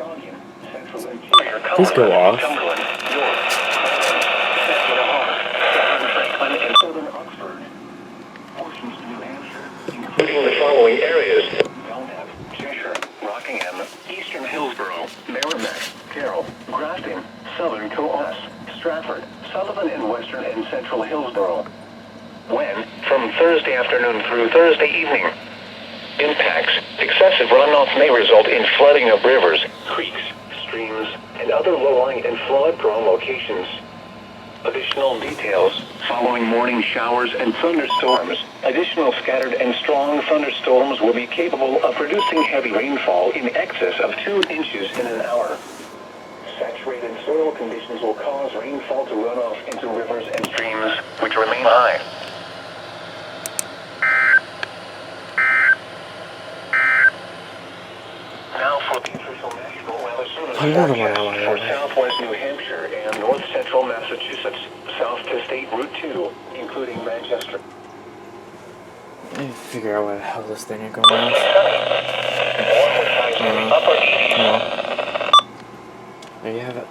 Please go off. Including the following areas: Belknap, Cheshire, Rockingham, Eastern Hillsborough, Merrimack, Carroll, Grafton, Southern Coos, Stratford, Sullivan, and Western and Central Hillsborough. When? From Thursday afternoon through Thursday evening. Impacts: excessive runoff may result in flooding of rivers, creeks, streams, and other low-lying and flood-prone locations. Additional details: following morning showers and thunderstorms, additional scattered and strong thunderstorms will be capable of producing heavy rainfall in excess of 2 inches in an hour. Saturated soil conditions will cause rainfall to run off into rivers and streams, which remain high. Now for the official National Weather Service forecast for southwest New Hampshire and north central Massachusetts, south to State Route 2, including Manchester. Let me figure out how this thing is going on. Warm with highs in the upper 80s. There you have it.